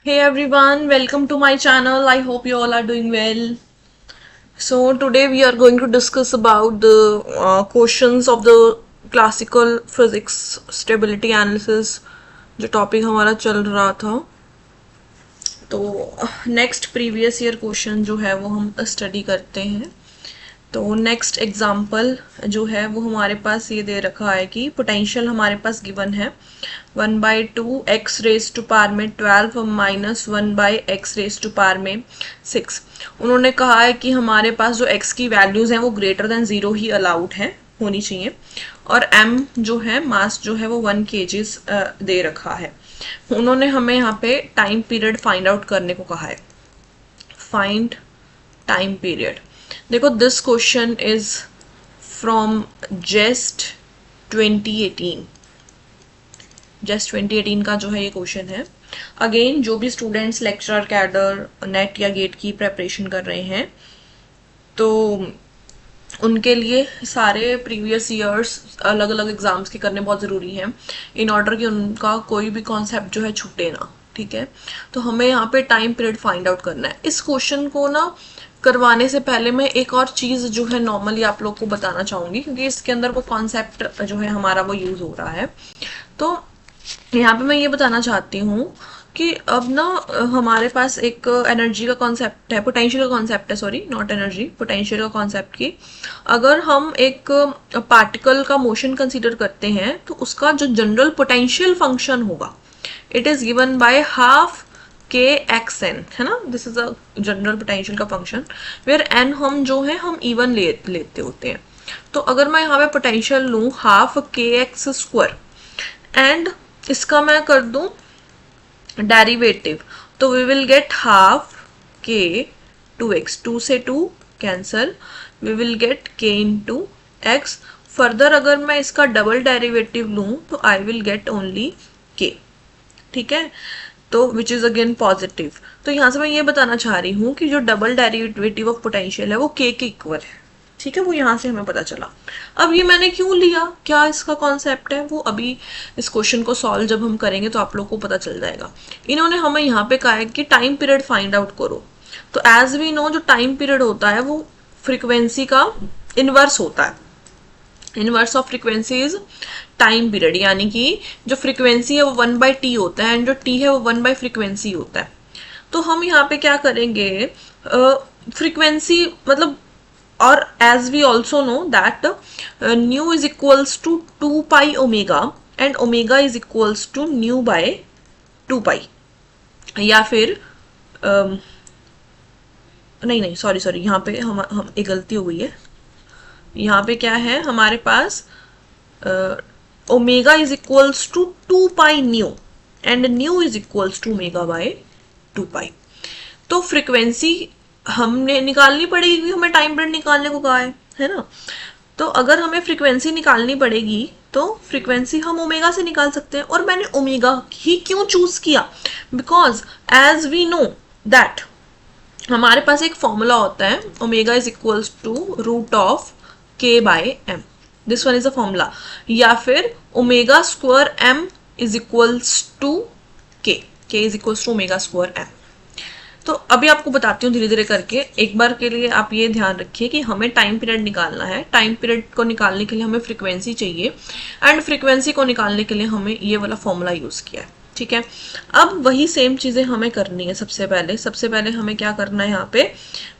Hey everyone, welcome to my channel. I hope you all are doing well. So today we are going to discuss about the questions of the classical physics stability analysis जो topic हमारा चल रहा था. तो next previous year question जो है वो हम स्टडी करते हैं. तो नेक्स्ट एग्जाम्पल जो है वो हमारे पास ये दे रखा है कि पोटेंशियल हमारे पास गिवन है 1/2 एक्स रेज टू पावर में 12 minus 1/x raise to power में 6. उन्होंने कहा है कि हमारे पास जो x की वैल्यूज हैं वो ग्रेटर देन 0 ही अलाउड है होनी चाहिए और m जो है मास जो है वो 1 kg दे रखा है. उन्होंने हमें यहाँ पे टाइम पीरियड फाइंड आउट करने को कहा है. Find time period. देखो this question is from just 2018. Just 2018 का जो है ये क्वेश्चन है. अगेन जो भी स्टूडेंट्स लेक्चरर कैडर नेट या गेट की प्रेपरेशन कर रहे हैं तो उनके लिए सारे प्रीवियस ईयर्स अलग अलग एग्जाम्स के करने बहुत ज़रूरी हैं इन ऑर्डर कि उनका कोई भी कॉन्सेप्ट जो है छूटे ना. ठीक है, तो हमें यहाँ पे टाइम पीरियड फाइंड आउट करना है. इस क्वेश्चन को ना करवाने से पहले मैं एक और चीज़ जो है नॉर्मली आप लोग को बताना चाहूँगी क्योंकि इसके अंदर वो कॉन्सेप्ट जो है हमारा वो यूज़ हो रहा है. तो यहाँ पे मैं ये बताना चाहती हूँ कि अब ना हमारे पास एक एनर्जी का कॉन्सेप्ट है, पोटेंशियल का कॉन्सेप्ट है, सॉरी नॉट एनर्जी, पोटेंशियल का कॉन्सेप्ट की अगर हम एक पार्टिकल का मोशन कंसीडर करते हैं तो उसका जो जनरल पोटेंशियल फंक्शन होगा it is given by half के एक्स एन, है ना. This is a general potential का फंक्शन वेयर एन हम जो है हम इवन लेते होते हैं. तो अगर मैं यहाँ पे पोटेंशियल लूँ हाफ के एक्स स्क्वायर एंड इसका मैं कर दूं डेरिवेटिव तो वी विल गेट हाफ के 2x, 2 से 2 cancel, we will get k into X. Further अगर मैं इसका डबल डेरिवेटिव लूं तो I will get only k. ठीक है, तो विच इज अगेन पॉजिटिव. तो यहाँ से मैं ये बताना चाह रही हूँ कि जो डबल डेरिवेटिव ऑफ पोटेंशियल है वो k के इक्वल है. ठीक है, वो यहाँ से हमें पता चला. अब ये मैंने क्यों लिया, क्या इसका कॉन्सेप्ट है, वो अभी इस क्वेश्चन को सॉल्व जब हम करेंगे तो आप लोग को पता चल जाएगा. इन्होंने हमें यहाँ पे कहा है कि टाइम पीरियड फाइंड आउट करो. तो एज वी नो जो टाइम पीरियड होता है वो फ्रीक्वेंसी का इनवर्स होता है. Inverse of frequency is time period, यानी कि जो फ्रीक्वेंसी है वो 1/t होता है एंड जो t है वो 1/फ्रीक्वेंसी होता है. तो हम यहाँ पे क्या करेंगे, फ्रीक्वेंसी मतलब, और as we also know that nu is equals to 2 pi omega and omega is equals to nu by 2 pi. या फिर नहीं सॉरी यहाँ पे हम एक गलती हो गई है. यहाँ पे क्या है हमारे पास omega is equals to 2 pi nu and nu is equals to omega by 2 pi. तो फ्रीक्वेंसी हमने निकालनी पड़ेगी, हमें टाइम पीरियड निकालने को कहा है ना. तो अगर हमें फ्रीक्वेंसी निकालनी पड़ेगी तो फ्रीक्वेंसी हम ओमेगा से निकाल सकते हैं. और मैंने ओमेगा ही क्यों चूज किया, because as we know that हमारे पास एक फॉर्मूला होता है omega is equals to root of K by M. This one is a formula. या फिर omega square M is equals to K is equals to omega square M. तो अभी आपको बताती हूँ धीरे धीरे करके. एक बार के लिए आप ये ध्यान रखिए कि हमें टाइम पीरियड निकालना है. टाइम पीरियड को निकालने के लिए हमें फ्रीक्वेंसी चाहिए एंड फ्रीक्वेंसी को निकालने के लिए हमें ये वाला फॉर्मूला यूज़ किया है. ठीक है, अब वही सेम चीज़ें हमें करनी है. सबसे पहले हमें क्या करना है, यहाँ पे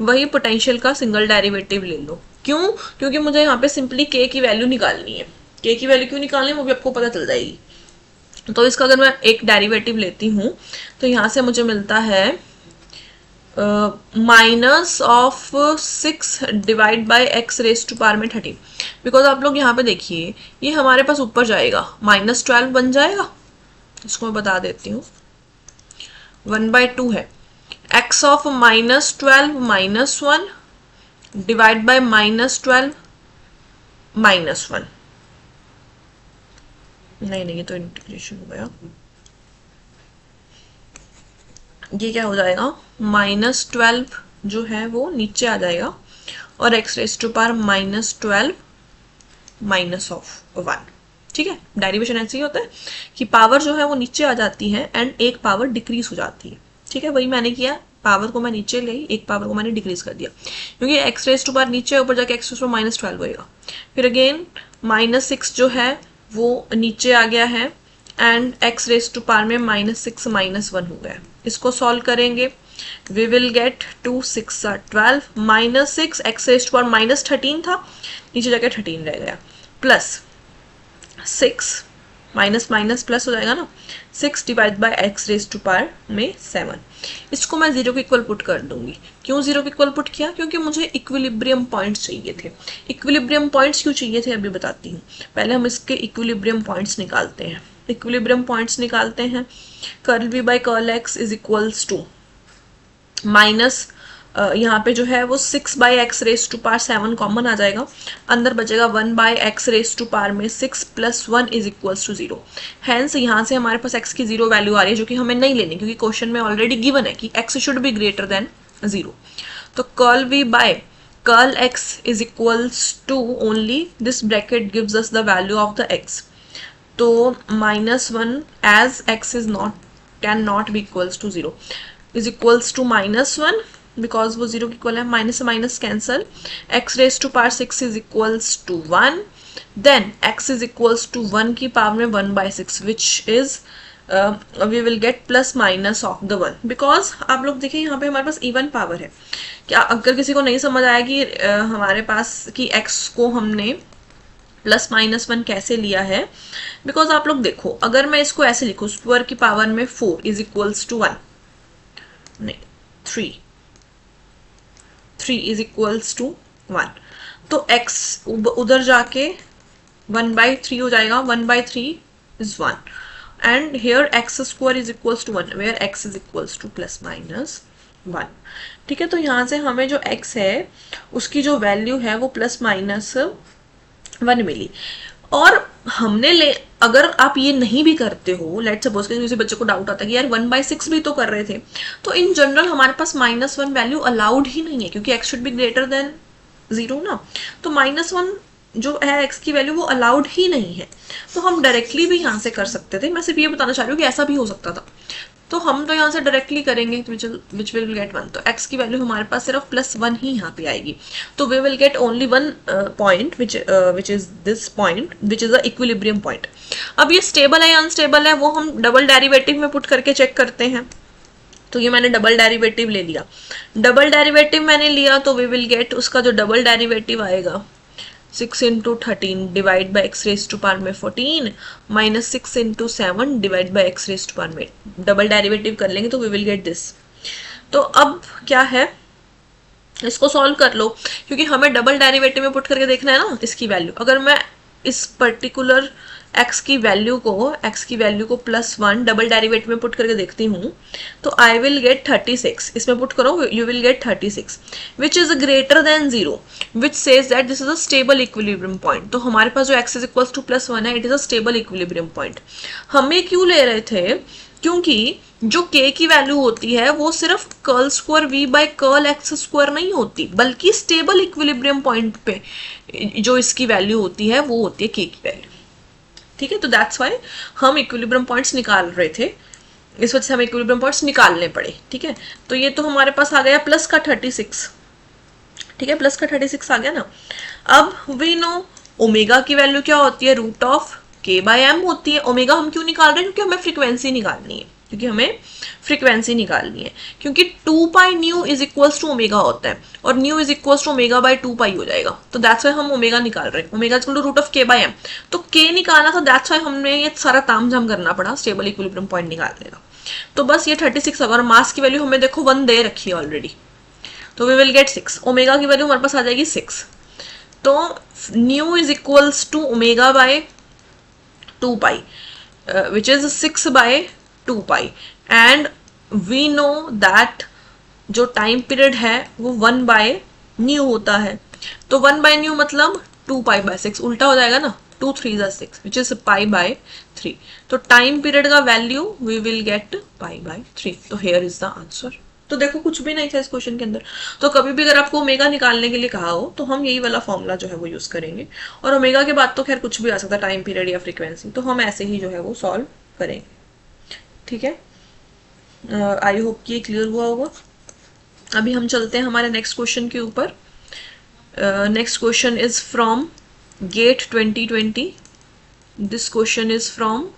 वही पोटेंशियल का सिंगल डेरिवेटिव ले लो. क्यों, क्योंकि मुझे यहाँ पे सिंपली के की वैल्यू निकालनी है. के की वैल्यू क्यों निकालनी है वो भी आपको पता चल जाएगी. तो इसका अगर मैं एक डेरिवेटिव लेती हूँ तो यहाँ से मुझे मिलता है minus of 6 divide by X raise to power में 30. बिकॉज आप लोग यहाँ पे देखिए ये हमारे पास ऊपर जाएगा -12 बन जाएगा. इसको मैं बता देती हूँ 1/2 है. X of -12 -1 divide by -12 -1. नहीं ये तो इंटीग्रेशन हो गया. ये क्या हो जाएगा, -12 जो है वो नीचे आ जाएगा और X raise to power -12 minus of 1. ठीक है, डेरिवेशन ऐसे ही होता है कि पावर जो है वो नीचे आ जाती है एंड एक पावर डिक्रीज हो जाती है. ठीक है, वही मैंने किया, पावर को मैं नीचे ले, एक पावर को मैंने डिक्रीज कर दिया, क्योंकि एक्स रेज टू पावर नीचे, ऊपर जाके एक्स रेज टू माइनस 12 होएगा। फिर अगेन -6 जो है वो नीचे आ गया है, and X raise to power में -6 -1 हो गया। इसको सॉल्व करेंगे, we will get 2 6 are 12 -6 x raised to power -13 था, नीचे जाके 13 रह गया, प्लस 6 माइनस माइनस प्लस हो जाएगा ना, 6 divide by X raise to power में 7। इसको मैं 0 के इक्वल पुट कर दूंगी। क्यों 0 के इक्वल पुट किया? क्योंकि मुझे इक्विलिब्रियम पॉइंट्स चाहिए थे। इक्विलिब्रियम पॉइंट्स क्यों चाहिए थे अभी बताती हूँ। पहले हम इसके इक्विलिब्रियम पॉइंट्स निकालते हैं। इक्विलिब्रियम पॉइंट्स निकालते हैं, curl v by curl x is equals to minus यहाँ पे जो है वो 6 by x raise to power 7 common आ जाएगा, अंदर बचेगा 1 by x raise to power में 6 plus 1 is equals to 0। Hence यहाँ से हमारे पास x की 0 वैल्यू आ रही है, जो कि हमें नहीं लेनी, क्योंकि क्वेश्चन में ऑलरेडी गिवन है कि x should be greater than 0। तो curl v by curl x is equals to only this bracket gives us the value of the x। तो -1 as x is not can not be equals to 0 is equals to -1, because वो 0 की equal है, minus से minus cancel, x raise to power 6 is equals to 1, then x is equals to 1 की power में 1 by 6 which is we will get plus minus of the 1, because आप लोग देखिए यहाँ पे हमारे पास इवन पावर है। क्या अगर किसी को नहीं समझ आया कि हमारे पास कि x को हमने प्लस -1 कैसे लिया है, बिकॉज आप लोग देखो, अगर मैं इसको ऐसे लिखूँ स्क्वायर की पावर में 4 इज इक्वल्स टू 1, नहीं 3 इज इक्वल्स टू 1, तो x उधर जाके 1/3 हो जाएगा, 1/3 is 1, and here x square is equals to 1 where x is equals to plus minus 1। ठीक है, तो यहाँ से हमें जो x है उसकी जो वैल्यू है वो प्लस माइनस 1 मिली। और हमने अगर आप ये नहीं भी करते हो, लेट सपोज कि किसी बच्चे को डाउट आता है कि यार 1/6 भी तो कर रहे थे, तो इन जनरल हमारे पास -1 वैल्यू अलाउड ही नहीं है, क्योंकि x should be greater than 0 ना। तो -1 जो है x की वैल्यू वो अलाउड ही नहीं है, तो हम डायरेक्टली भी यहाँ से कर सकते थे। मैं सिर्फ ये बताना चाह रही हूँ कि ऐसा भी हो सकता था, तो हम तो यहाँ से डायरेक्टली करेंगे विच विल गेट 1, तो x की वैल्यू हमारे पास सिर्फ +1 ही यहाँ पे आएगी। तो we will get only one point which is this point which is the equilibrium point. अब ये स्टेबल है या अनस्टेबल है वो हम डबल डेरिवेटिव में पुट करके चेक करते हैं। तो ये मैंने डबल डेरिवेटिव ले लिया, डबल डेरिवेटिव मैंने लिया तो वी विल गेट उसका जो डबल डेरिवेटिव आएगा 6 into 13 divide by X raise to power में 14 minus 6 into 7 divide by X raise to power में, डबल डेरिवेटिव कर लेंगे तो वी विल गेट दिस। तो अब क्या है, इसको सॉल्व कर लो, क्योंकि हमें डबल डेरिवेटिव में पुट करके देखना है ना इसकी वैल्यू। अगर मैं इस पर्टिकुलर x की वैल्यू को +1 डबल डेरिवेटिव में पुट करके देखती हूँ तो आई विल गेट 36, इसमें पुट करो you will get 36 which is greater than 0 which says that this is a stable equilibrium point. तो हमारे पास जो x इज इक्वल्स टू +1 है, it is a stable equilibrium point. हमें क्यों ले रहे थे, क्योंकि जो k की वैल्यू होती है वो सिर्फ curl square v by curl x square नहीं होती, बल्कि स्टेबल इक्विलिब्रियम पॉइंट पे जो इसकी वैल्यू होती है वो होती है k की वैल्यू। ठीक है, तो दैट्स वाई हम इक्विलिब्रियम पॉइंट्स निकाल रहे थे, इस वजह से हमें इक्विलिब्रियम पॉइंट्स निकालने पड़े। ठीक है, तो ये तो हमारे पास आ गया प्लस का 36। ठीक है, प्लस का 36 आ गया ना। अब वी नो ओमेगा की वैल्यू क्या होती है, √k/m होती है। ओमेगा हम क्यों निकाल रहे हैं, क्योंकि हमें फ्रीक्वेंसी निकालनी है, क्योंकि 2π nu is equals to omega होता है, और nu is equals to omega by 2π हो जाएगा। तो दैट्स वाई हम ओमेगा निकाल रहे हैं, omega is equal to √k/m। तो k निकालना था, दैट्स वाई हमने ये सारा तामझाम करना पड़ा स्टेबल इक्विलिब्रियम पॉइंट निकालने का। तो बस ये 36 अगर मास की वैल्यू हमें देखो 1 दे रखी है ऑलरेडी, तो वी विल गेट 6। ओमेगा की वैल्यू हमारे पास आ जाएगी 6, तो nu is equals to omega by 2π which is 6/2π, and we know that जो टाइम पीरियड है वो 1/ν होता है। तो 1/ν मतलब 2π/6 उल्टा हो जाएगा ना, 2 3 6 विच इज π/3। तो टाइम पीरियड का वैल्यू वी विल गेट π/3। तो हेयर इज द आंसर। तो देखो कुछ भी नहीं था इस क्वेश्चन के अंदर, तो कभी भी अगर आपको ओमेगा निकालने के लिए कहा हो तो हम यही वाला फॉर्मूला जो है वो यूज करेंगे, और ओमेगा के बाद तो खैर कुछ भी आ सकता है, टाइम पीरियड या फ्रीक्वेंसी, तो हम ऐसे ही जो है वो सॉल्व करेंगे। ठीक है, आई होप कि ये क्लियर हुआ होगा। अभी हम चलते हैं हमारे नेक्स्ट क्वेश्चन के ऊपर। Next question is from GATE 2020। This question is from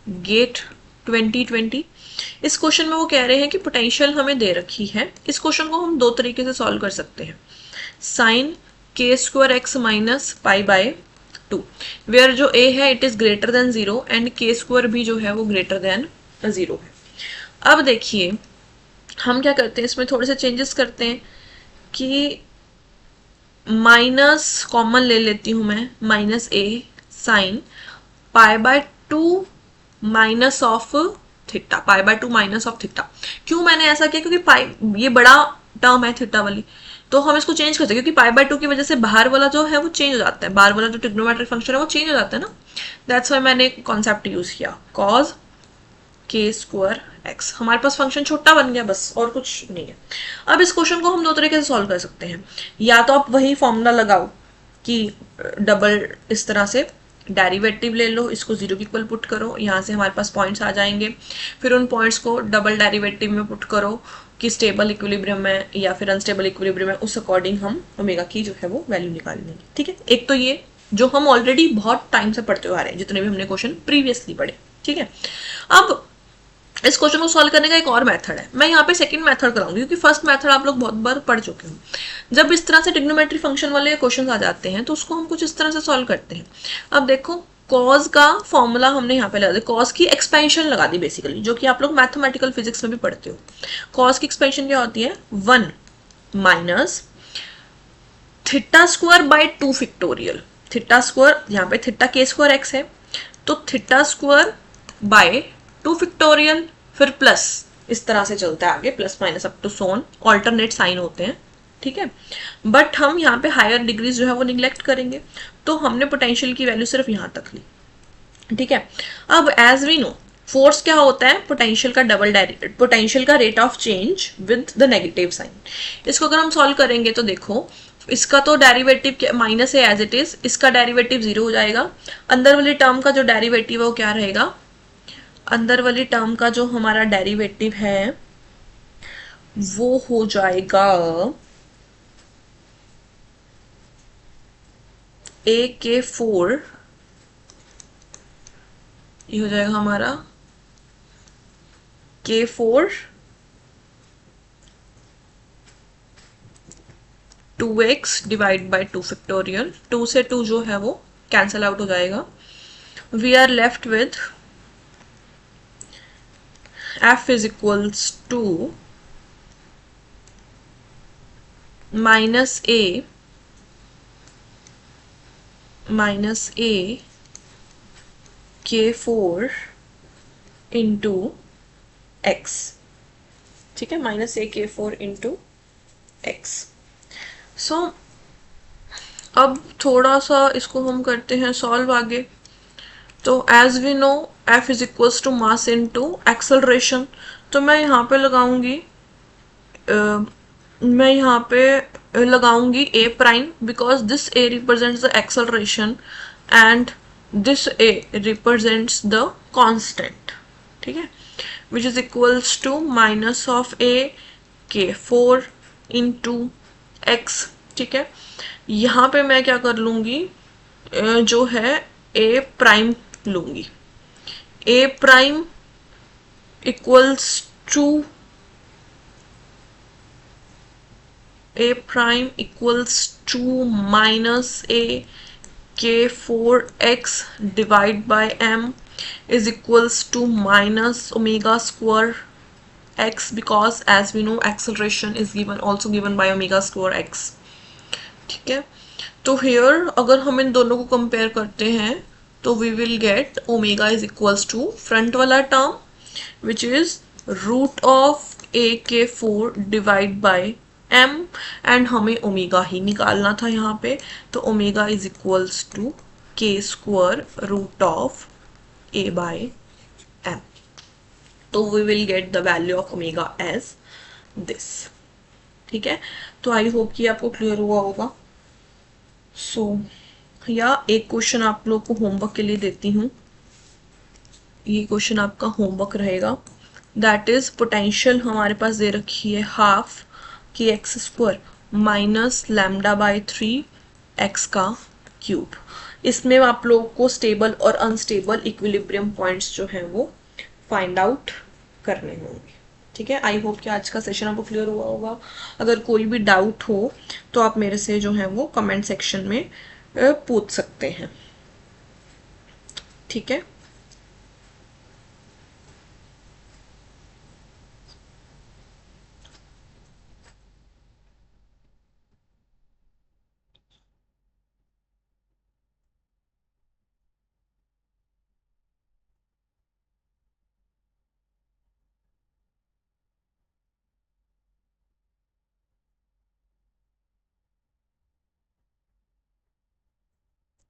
GATE 2020। इस क्वेश्चन में वो कह रहे हैं कि पोटेंशियल हमें दे रखी है। इस क्वेश्चन को हम दो तरीके से सॉल्व कर सकते हैं। Sine K square X minus pi by 2, where जो a है it is greater than 0 and K square भी जो है वो ग्रेटर देन 0 है। अब देखिए हम क्या करते हैं, इसमें थोड़े से चेंजेस करते हैं कि माइनस कॉमन ले लेती हूँ मैं, minus A sine pi by 2 minus of theta, pi by 2 minus of theta. क्यों मैंने ऐसा किया, क्योंकि पाई ये बड़ा टर्म है थीटा वाली, तो हम इसको चेंज कर सकते हैं, क्योंकि पाई बाय 2 की वजह से बाहर वाला जो है वो चेंज हो जाता है, बाहर वाला जो ट्रिग्नोमेट्रिक फंक्शन है वो चेंज हो जाता है ना। दैट्स वाई मैंने कॉन्सेप्ट यूज किया कॉज के स्क्वायर एक्स। हमारे पास फंक्शन छोटा बन गया बस, और कुछ नहीं है। अब इस क्वेश्चन को हम दो तरीके से सॉल्व कर सकते हैं। या तो आप वही फॉर्मूला लगाओ कि डबल इस तरह से डेरिवेटिव ले लो, इसको जीरो की इक्वल पुट करो, यहाँ से हमारे पास पॉइंट्स आ जाएंगे, फिर उन पॉइंट्स को डबल डेरिवेटिव में पुट करो कि स्टेबल इक्विलिब्रियम में या फिर अनस्टेबल इक्विलिब्रियम में, उस अकॉर्डिंग हम ओमेगा की जो है वो वैल्यू निकाल लेंगे। ठीक है, एक तो ये जो हम ऑलरेडी बहुत टाइम से पढ़ते हुए आ रहे हैं, जितने भी हमने क्वेश्चन प्रीवियसली पढ़े। ठीक है, अब इस क्वेश्चन को सॉल्व करने का एक और मेथड है। मैं यहाँ पे सेकंड मेथड कराऊंगी, क्योंकि फर्स्ट मेथड आप लोग बहुत बार पढ़ चुके हो। जब इस तरह से ट्रिग्नोमेट्री फंक्शन वाले क्वेश्चन आ जाते हैं तो उसको हम कुछ इस तरह से सॉल्व करते हैं। अब देखो कॉज का फॉर्मूला हमने यहाँ पे लगा दिया, कॉज की एक्सपेंशन लगा दी बेसिकली, जो कि आप लोग मैथमेटिकल फिजिक्स में भी पढ़ते हो। कॉज की एक्सपेंशन क्या होती है, 1 minus theta square by 2 factorial. Theta square, यहाँ पे थीटा के स्क्वायर एक्स है, तो थीटा स्क्वायर बाय 2 फैक्टोरियल, फिर प्लस, इस तरह से चलता है आगे, plus minus up to so on, alternate sign होते हैं। ठीक है, बट हम यहाँ पे हायर डिग्रीज जो है वो निग्लेक्ट करेंगे, तो हमने पोटेंशियल की वैल्यू सिर्फ यहाँ तक ली। ठीक है, अब एज वी नो फोर्स क्या होता है, पोटेंशियल का डबल पोटेंशियल का rate of change with the negative sign. इसको अगर हम सॉल्व करेंगे तो देखो इसका तो डेरिवेटिव माइनस है एज इट इज, इसका डेरिवेटिव 0 हो जाएगा। अंदर वाली टर्म का जो डेरिवेटिव है वो क्या रहेगा, अंदर वाली टर्म का जो हमारा डेरिवेटिव है वो हो जाएगा AK4, ये हो जाएगा हमारा K4 2x divide by 2 factorial, 2 से 2 जो है वो कैंसल आउट हो जाएगा। We are left with f is equals to minus a k4 into x। ठीक है, minus a k4 into x। So अब थोड़ा सा इसको हम करते हैं सॉल्व आगे। तो as we know f is equals to mass into acceleration, तो मैं यहाँ पे लगाऊंगी a prime, because this a represents the acceleration and this a represents the constant. ठीक है, which is equals to minus of a k4 into x। ठीक है, यहाँ पे मैं क्या कर लूंगी, जो है a प्राइम लूंगी, a prime equals to minus a k4x divide by m is equals to minus omega square x, because as we know acceleration is also given by omega square x। ठीक है, तो here अगर हम इन दोनों को compare करते हैं तो we will get omega is equals to front वाला term which is root of AK4 divide by m, and हमें ओमेगा ही निकालना था यहाँ पे, तो omega is equals to k square root of a by m। तो we will get the value of omega as this. ठीक है, तो आई होप कि आपको क्लियर हुआ होगा। या एक क्वेश्चन आप लोग को होमवर्क के लिए देती हूँ, ये क्वेश्चन आपका होमवर्क रहेगा। दैट इज पोटेंशियल हमारे पास दे रखी है हाफ की x square minus lambda by 3 x का क्यूब। इसमें आप लोगों को स्टेबल और अनस्टेबल इक्विलिब्रियम पॉइंट्स जो हैं वो फाइंड आउट करने होंगे। ठीक है, आई होप कि आज का सेशन आपको क्लियर हुआ होगा। अगर कोई भी डाउट हो तो आप मेरे से जो है वो कमेंट सेक्शन में पूछ सकते हैं। ठीक है,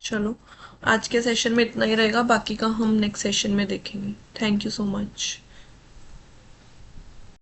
चलो आज के सेशन में इतना ही रहेगा, बाकी का हम नेक्स्ट सेशन में देखेंगे। Thank you so much.